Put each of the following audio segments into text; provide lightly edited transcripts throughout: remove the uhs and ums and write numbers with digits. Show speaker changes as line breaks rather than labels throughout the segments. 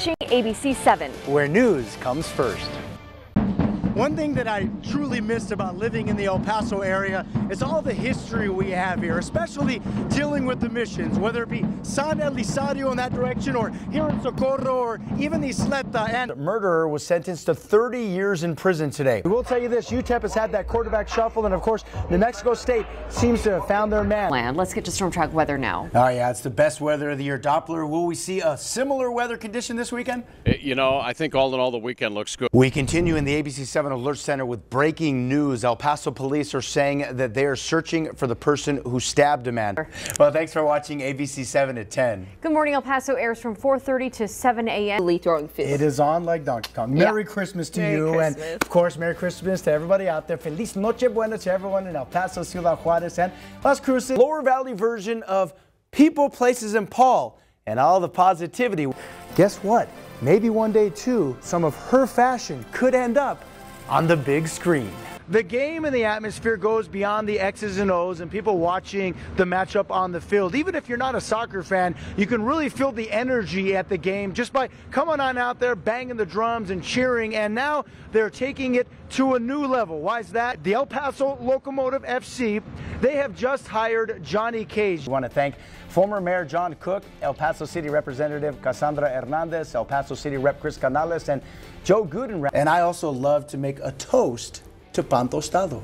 watching ABC 7,
where news comes first. One thing that I truly missed about living in the El Paso area is all the history we have here, especially dealing with the missions, whether it be San Elizario in that direction or here in Socorro or even Isleta. And the murderer was sentenced to 30 years in prison today. We will tell you this, UTEP has had that quarterback shuffle, and of course, New Mexico State seems to have found their man.
Let's get to storm track weather now.
Oh yeah, it's the best weather of the year. Doppler, will we see a similar weather condition this weekend?
You know, I think all in all the weekend looks good.
We continue in the ABC 7 Alert Center with breaking news. El Paso police are saying that they are searching for the person who stabbed a man. Well, thanks for watching ABC 7 at 10.
Good morning. El Paso airs from 4:30 to 7 a.m. Throwing fists.
It is on like Donkey Kong. Merry Christmas to you. And of course, Merry Christmas to everybody out there. Feliz Noche Buena to everyone in El Paso, Ciudad Juarez, and Las Cruces. Lower Valley version of People, Places, and Paul, and all the positivity. Guess what? Maybe one day, too, some of her fashion could end up on the big screen. The game and the atmosphere goes beyond the X's and O's and people watching the matchup on the field. Even if you're not a soccer fan, you can really feel the energy at the game just by coming on out there, banging the drums and cheering. And now they're taking it to a new level. Why is that? The El Paso Locomotive FC, they have just hired Johnny Cage. I want to thank former Mayor John Cook, El Paso City Representative Cassandra Hernandez, El Paso City Rep Chris Canales, and Joe Gooden. And I also love to make a toast to pan tostado.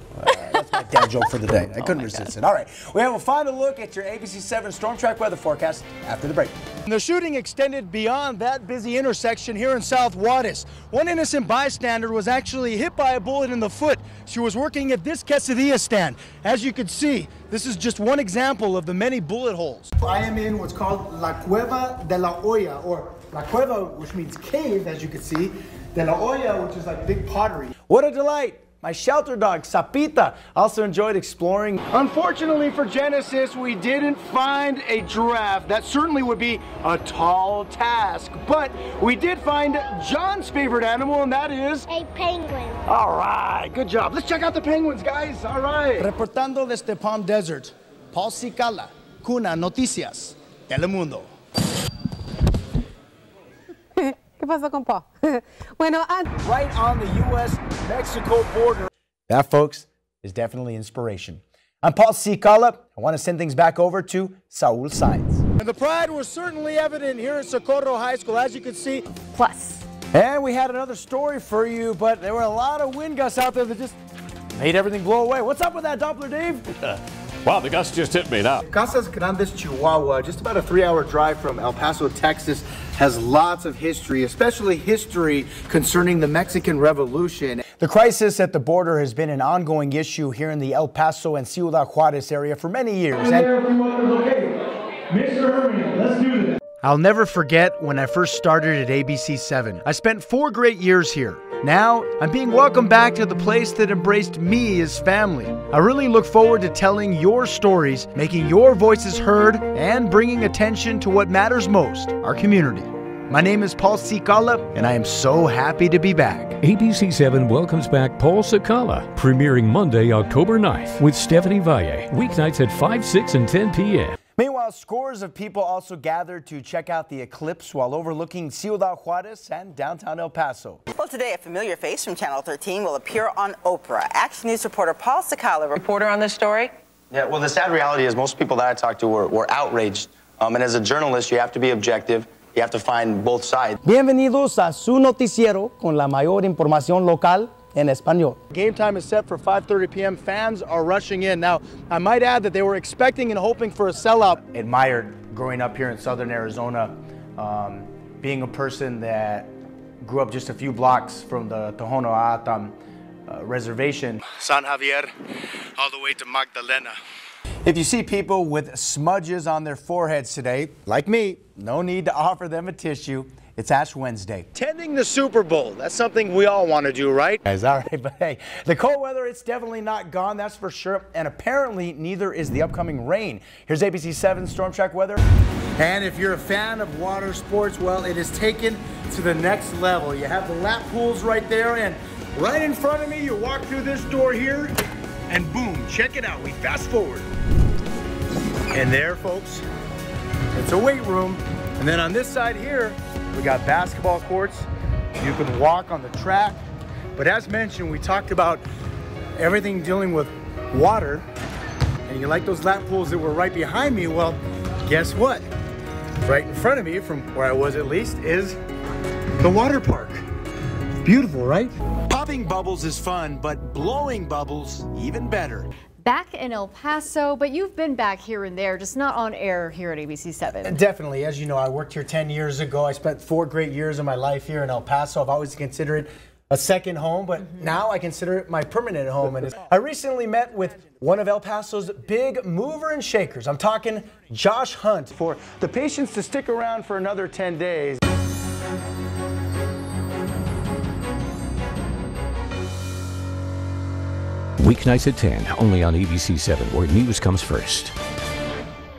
That's my dad joke for the day. I couldn't resist it. All right, we have a final look at your ABC 7 Storm Track weather forecast after the break. The shooting extended beyond that busy intersection here in South Juarez. One innocent bystander was actually hit by a bullet in the foot. She was working at this quesadilla stand. As you can see, this is just one example of the many bullet holes. I am in what's called La Cueva de la Olla, or La Cueva, which means cave, as you can see, de la Olla, which is like big pottery. What a delight! My shelter dog, Sapita, also enjoyed exploring. Unfortunately for Genesis, we didn't find a giraffe. That certainly would be a tall task. But we did find John's favorite animal, and that is
a penguin.
All right, good job. Let's check out the penguins, guys. All right. Reportando desde Palm Desert, Paul Cicala, Cuna Noticias, Telemundo.
¿Qué pasó con Paul? Bueno,
right on the U.S.-Mexico border. That, folks, is definitely inspiration. I'm Paul Cicala. I want to send things back over to Saul Sainz. And the pride was certainly evident here at Socorro High School, as you can see.
Plus.
And we had another story for you, but there were a lot of wind gusts out there that just made everything blow away. What's up with that, Doppler Dave?
Wow, the gust just hit me now.
Casas Grandes, Chihuahua, just about a 3-hour drive from El Paso, Texas, has lots of history, especially history concerning the Mexican Revolution.
The crisis at the border has been an ongoing issue here in the El Paso and Ciudad Juarez area for many years.
Mr. Herman, let's do this.
I'll never forget when I first started at ABC 7. I spent 4 great years here. Now, I'm being welcomed back to the place that embraced me as family. I really look forward to telling your stories, making your voices heard, and bringing attention to what matters most, our community. My name is Paul Cicala, and I am so happy to be back.
ABC 7 welcomes back Paul Cicala, premiering Monday, October 9th, with Stephanie Valle, weeknights at 5, 6, and 10 p.m.
Meanwhile, scores of people also gathered to check out the eclipse while overlooking Ciudad Juarez and downtown El Paso.
Well, today a familiar face from Channel 13 will appear on Oprah. Action News reporter Paul Cicala, reporter on this story.
Yeah, well, the sad reality is most people that I talked to were outraged. And as a journalist, you have to be objective. You have to find both sides.
Bienvenidos a su noticiero con la mayor información local en español. Game time is set for 5:30 p.m. Fans are rushing in. Now, I might add that they were expecting and hoping for a sellout. Admired growing up here in southern Arizona, being a person that grew up just a few blocks from the Tohono O'odham reservation. San Javier, all the way to Magdalena. If you see people with smudges on their foreheads today, like me, no need to offer them a tissue. It's Ash Wednesday. Attending the Super Bowl, that's something we all want to do, right? Guys, all right, but hey, the cold weather, it's definitely not gone, that's for sure. And apparently, neither is the upcoming rain. Here's ABC 7 Storm Track weather. And if you're a fan of water sports, well, it is taken to the next level. You have the lap pools right there, and right in front of me, you walk through this door here, and boom, check it out. We fast forward. And there, folks, it's a weight room. And then on this side here,
We got basketball courts. You can walk on the track. But as mentioned, we talked about everything dealing with water. And you like those lap pools that were right behind me? Well, guess what? Right in front of me, from where I was at least, is the water park. Beautiful, right? Popping bubbles is fun, but blowing bubbles, even better.
Back in El Paso, but you've been back here and there, just not on air here at ABC7.
Definitely. As you know, I worked here 10 years ago. I spent 4 great years of my life here in El Paso. I've always considered it a second home, but now I consider it my permanent home. And I recently met with one of El Paso's big mover and shakers. I'm talking Josh Hunt. For the patients to stick around for another 10 days.
Weeknights at 10, only on ABC7, where news comes first.